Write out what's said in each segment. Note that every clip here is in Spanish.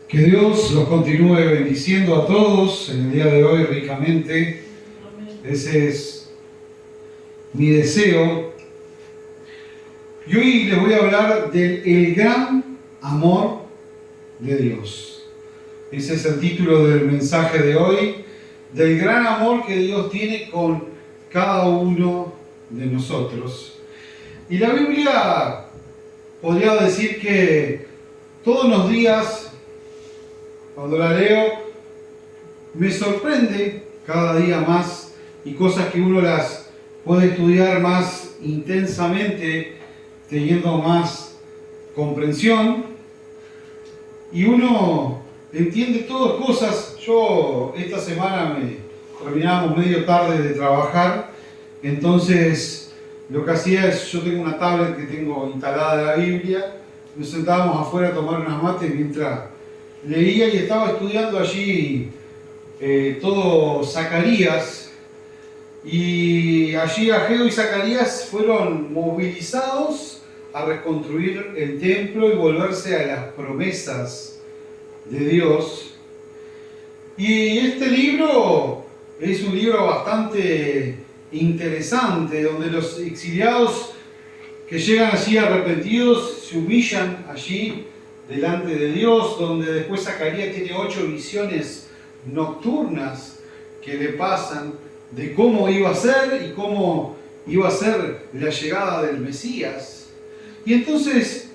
Que Dios los continúe bendiciendo a todos en el día de hoy ricamente. Ese es mi deseo. Y hoy les voy a hablar del gran amor de Dios. Ese es el título del mensaje de hoy, del gran amor que Dios tiene con cada uno de nosotros. Y la Biblia podría decir que todos los días, cuando la leo, me sorprende cada día más y cosas que uno las puede estudiar más intensamente, teniendo más comprensión, y uno entiende todas cosas. Yo esta semana terminamos medio tarde de trabajar, entonces lo que hacía es, yo tengo una tablet que tengo instalada de la Biblia, nos sentábamos afuera a tomar unas mates mientras leía y estaba estudiando allí todo Zacarías, y allí Ageo y Zacarías fueron movilizados a reconstruir el templo y volverse a las promesas de Dios. Y este libro es un libro bastante interesante, donde los exiliados que llegan allí arrepentidos se humillan allí delante de Dios, donde después Zacarías tiene 8 visiones nocturnas que le pasan de cómo iba a ser y cómo iba a ser la llegada del Mesías. Y entonces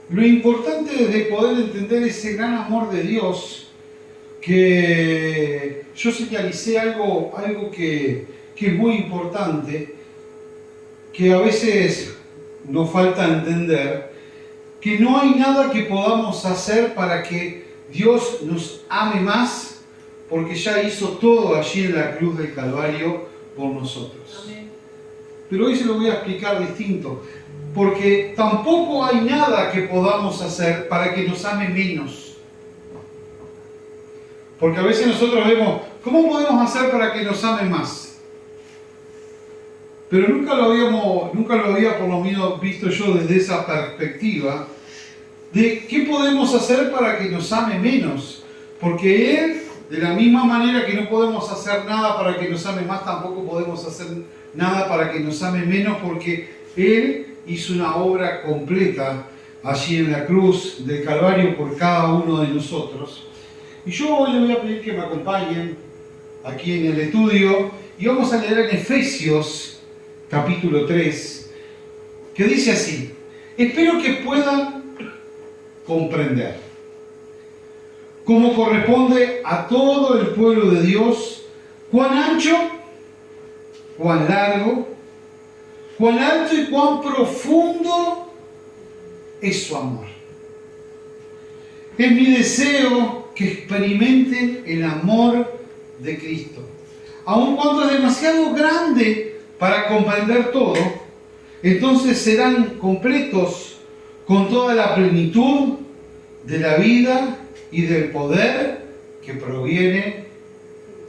lo importante es de poder entender ese gran amor de Dios, que yo señalicé algo que es muy importante, que a veces nos falta entender, que no hay nada que podamos hacer para que Dios nos ame más, porque ya hizo todo allí en la cruz del Calvario por nosotros. Amén. Pero hoy se lo voy a explicar distinto, porque tampoco hay nada que podamos hacer para que nos ame menos. Porque a veces nosotros vemos, ¿cómo podemos hacer para que nos ame más? Pero nunca lo había por lo menos visto yo desde esa perspectiva de qué podemos hacer para que nos ame menos. Porque Él, de la misma manera que no podemos hacer nada para que nos ame más, tampoco podemos hacer nada para que nos ame menos, porque Él hizo una obra completa allí en la cruz del Calvario por cada uno de nosotros. Y yo hoy les voy a pedir que me acompañen aquí en el estudio y vamos a leer en Efesios capítulo 3, que dice así: espero que puedan comprender, como corresponde a todo el pueblo de Dios, cuán ancho, cuán largo, cuán alto y cuán profundo es su amor. Es mi deseo que experimenten el amor de Cristo, aun cuando es demasiado grande para comprender todo. Entonces serán completos con toda la plenitud de la vida y del poder que proviene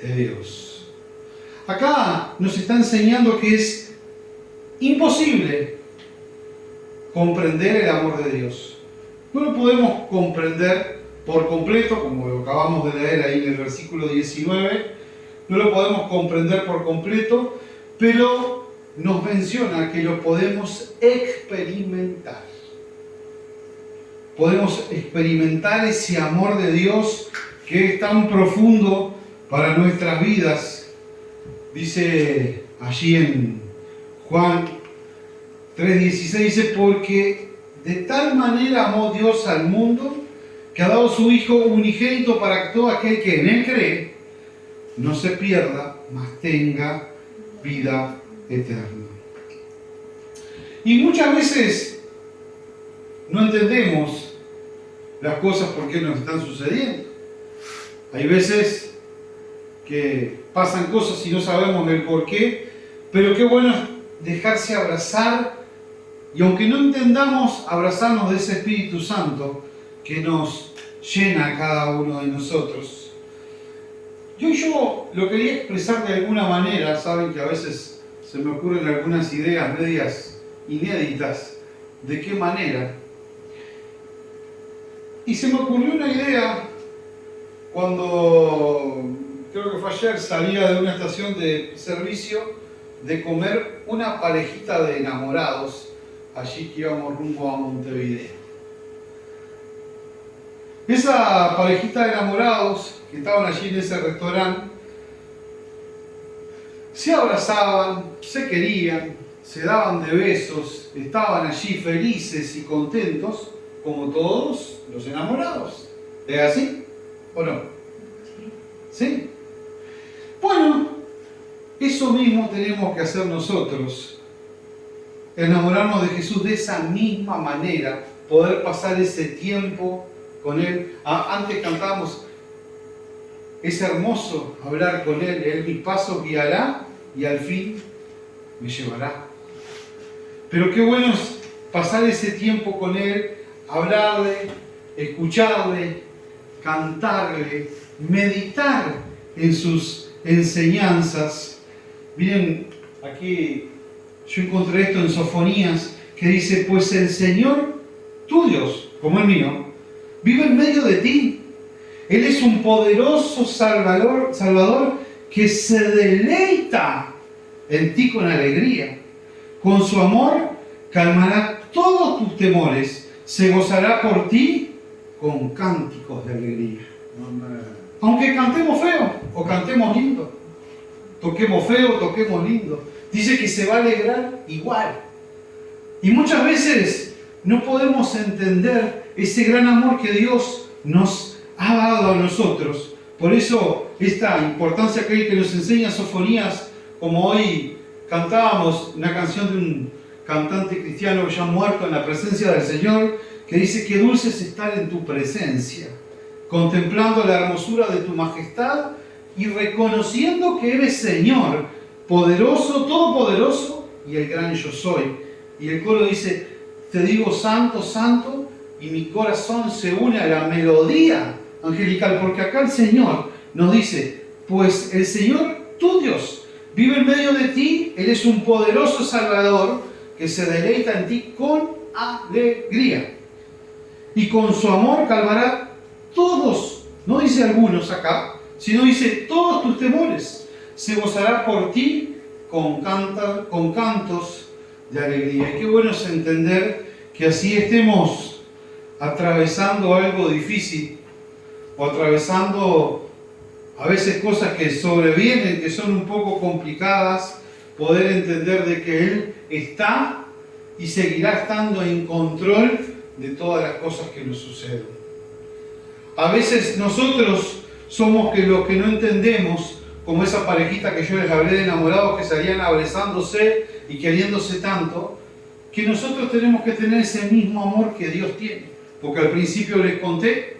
de Dios. Acá nos está enseñando que es imposible comprender el amor de Dios. No lo podemos comprender por completo, como lo acabamos de leer ahí en el versículo 19, no lo podemos comprender por completo, pero nos menciona que lo podemos experimentar. Podemos experimentar ese amor de Dios que es tan profundo para nuestras vidas. Dice allí en Juan 3:16, dice: porque de tal manera amó Dios al mundo, que ha dado su Hijo unigénito para que todo aquel que en Él cree no se pierda, mas tenga vida eterna. Y muchas veces no entendemos las cosas por qué nos están sucediendo. Hay veces que pasan cosas y no sabemos el por qué, pero qué bueno es dejarse abrazar, y aunque no entendamos, abrazarnos de ese Espíritu Santo que nos llena a cada uno de nosotros. Yo lo quería expresar de alguna manera. Saben que a veces se me ocurren algunas ideas medias inéditas. ¿De qué manera? Y se me ocurrió una idea Cuando, creo que fue ayer, salía de una estación de servicio de comer una parejita de enamorados, allí que íbamos rumbo a Montevideo. Esa parejita de enamorados que estaban allí en ese restaurante, se abrazaban, se querían, se daban de besos, estaban allí felices y contentos, como todos los enamorados. ¿Es así o no? ¿Sí? Bueno, eso mismo tenemos que hacer nosotros. Enamorarnos de Jesús de esa misma manera, poder pasar ese tiempo con Él. Antes cantábamos, es hermoso hablar con Él mis pasos guiará y al fin me llevará. Pero qué bueno es pasar ese tiempo con Él, hablarle, escucharle, cantarle, meditar en sus enseñanzas. Miren, aquí yo encontré esto en Sofonías, que dice, pues el Señor, tu Dios, como el mío, vive en medio de ti. Él es un poderoso Salvador que se deleita en ti con alegría. Con su amor calmará todos tus temores. Se gozará por ti con cánticos de alegría. Aunque cantemos feo o cantemos lindo, toquemos feo o toquemos lindo, dice que se va a alegrar igual. Y muchas veces no podemos entender ese gran amor que Dios nos ha dado a nosotros. Por eso esta importancia que hay que nos enseña Sofonías, como hoy cantábamos una canción de un cantante cristiano ya muerto en la presencia del Señor, que dice que dulce es estar en tu presencia, contemplando la hermosura de tu majestad y reconociendo que eres Señor, poderoso, todopoderoso y el gran yo soy. Y el coro dice, te digo santo, santo, y mi corazón se une a la melodía angelical, porque acá el Señor nos dice, pues el Señor, tu Dios, vive en medio de ti, Él es un poderoso Salvador que se deleita en ti con alegría. Y con su amor calmará todos, no dice algunos acá, sino dice todos tus temores. Se gozará por ti con cantos de alegría. Y qué bueno es entender que así estemos atravesando algo difícil o atravesando a veces cosas que sobrevienen, que son un poco complicadas, poder entender de que Él está y seguirá estando en control de todas las cosas que nos suceden. A veces nosotros somos los que no entendemos, como esa parejita que yo les hablé de enamorados que salían abrazándose y queriéndose tanto, que nosotros tenemos que tener ese mismo amor que Dios tiene. Porque al principio les conté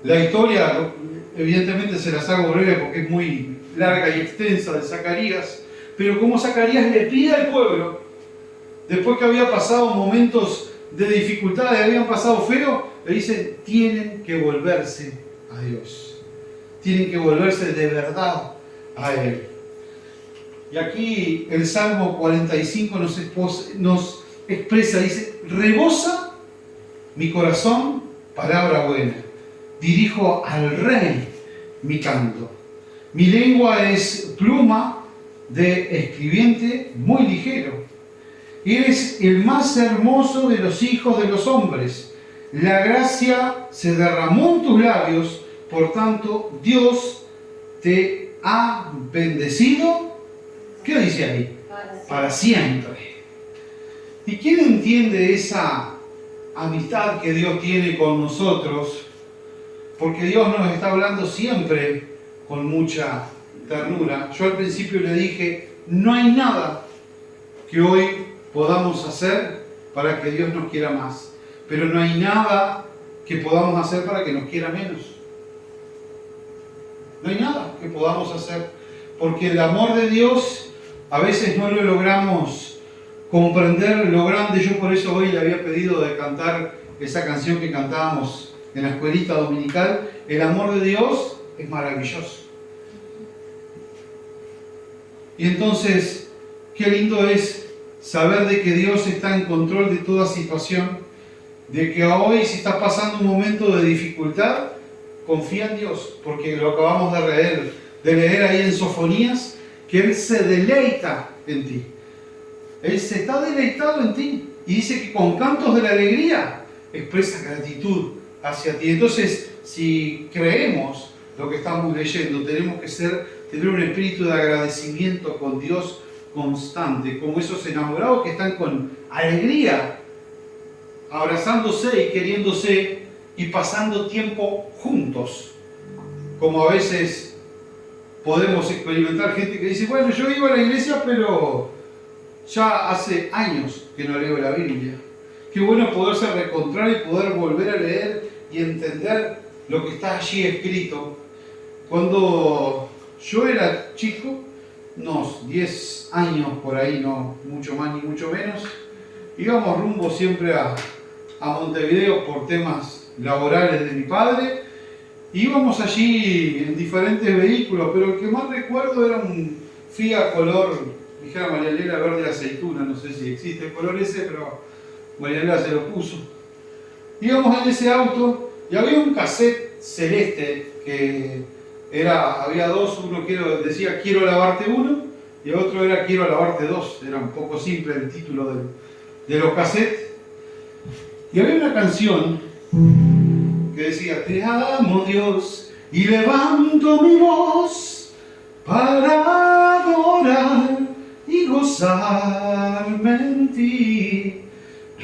la historia, evidentemente se las hago breve porque es muy larga y extensa, de Zacarías, pero como Zacarías le pide al pueblo, después que había pasado momentos de dificultades, habían pasado feo, le dice, tienen que volverse a Dios, tienen que volverse de verdad a Él. Y aquí el Salmo 45 nos expresa, dice, rebosa mi corazón palabra buena, dirijo al Rey mi canto. Mi lengua es pluma de escribiente muy ligero. Eres el más hermoso de los hijos de los hombres. La gracia se derramó en tus labios, por tanto Dios te ha bendecido. ¿Qué dice ahí? Para siempre. ¿Y quién entiende esa amistad que Dios tiene con nosotros? Porque Dios nos está hablando siempre con mucha ternura. Yo al principio le dije, no hay nada que hoy podamos hacer para que Dios nos quiera más. Pero no hay nada que podamos hacer para que nos quiera menos. No hay nada que podamos hacer. Porque el amor de Dios a veces no lo logramos comprender lo grande. Yo por eso hoy le había pedido de cantar esa canción que cantábamos en la escuelita dominical. El amor de Dios es maravilloso. Y entonces, qué lindo es saber de que Dios está en control de toda situación, de que hoy si estás pasando un momento de dificultad, confía en Dios, porque lo acabamos de leer ahí en Sofonías, que Él se deleita en ti. Él se está deleitado en ti. Y dice que con cantos de la alegría expresa gratitud hacia ti. Entonces, si creemos lo que estamos leyendo, tenemos que tener un espíritu de agradecimiento con Dios constante, como esos enamorados que están con alegría, abrazándose y queriéndose y pasando tiempo juntos. Como a veces podemos experimentar gente que dice, bueno, yo iba a la iglesia, pero ya hace años que no leo la Biblia. Qué bueno poderse reencontrar y poder volver a leer y entender lo que está allí escrito. Cuando yo era chico, unos 10 años por ahí, no mucho más ni mucho menos, íbamos rumbo siempre a Montevideo por temas laborales de mi padre. Íbamos allí en diferentes vehículos, pero el que más recuerdo era un Fiat color, dijera María Elena, verde aceituna, no sé si existe el color ese, pero María Elena se lo puso. Íbamos en ese auto y había un cassette celeste que había dos, uno decía quiero lavarte uno y el otro era quiero lavarte dos. Era un poco simple el título de los cassettes. Y había una canción que decía, te amo Dios y levanto mi voz para adorar y gozarme en ti.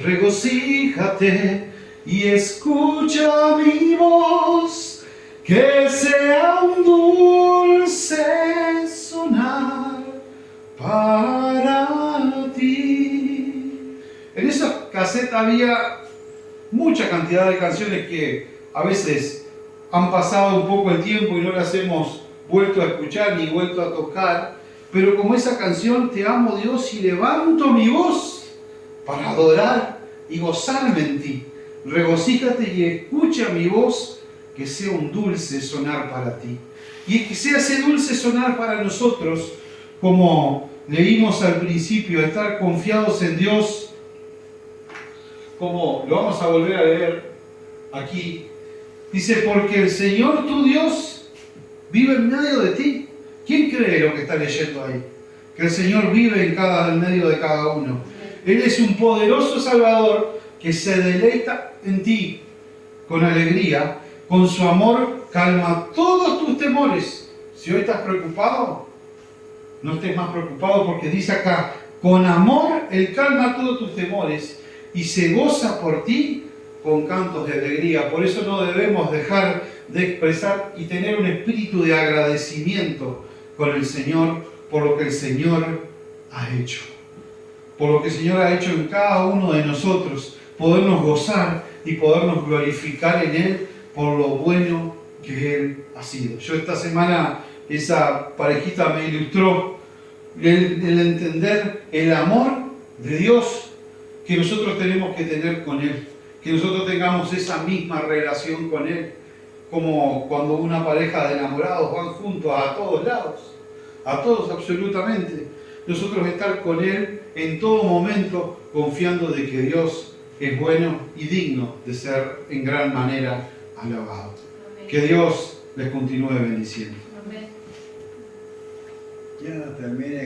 Regocíjate y escucha mi voz, que sea un dulce sonar para ti. En esa caseta había mucha cantidad de canciones que a veces han pasado un poco el tiempo y no las hemos vuelto a escuchar ni vuelto a tocar, pero como esa canción, te amo Dios y levanto mi voz para adorar y gozarme en ti. Regocíjate y escucha mi voz, que sea un dulce sonar para ti. Y que sea ese dulce sonar para nosotros, como leímos al principio, estar confiados en Dios, como lo vamos a volver a leer aquí. Dice, porque el Señor tu Dios vive en medio de ti. ¿Quién cree lo que está leyendo ahí? Que el Señor vive en medio de cada uno. Él es un poderoso Salvador que se deleita en ti con alegría. Con su amor calma todos tus temores. Si hoy estás preocupado, no estés más preocupado, porque dice acá, con amor Él calma todos tus temores y se goza por ti con cantos de alegría. Por eso no debemos dejar de expresar y tener un espíritu de agradecimiento con el Señor por lo que el Señor ha hecho. Por lo que el Señor ha hecho en cada uno de nosotros. Podernos gozar y podernos glorificar en Él por lo bueno que Él ha sido. Yo esta semana, esa parejita me ilustró el entender el amor de Dios que nosotros tenemos que tener con Él. Que nosotros tengamos esa misma relación con Él. Como cuando una pareja de enamorados van juntos a todos lados. A todos absolutamente. Nosotros estar con Él en todo momento confiando de que Dios es bueno y digno de ser en gran manera alabado. Amén. Que Dios les continúe bendiciendo. Amén. Ya terminé.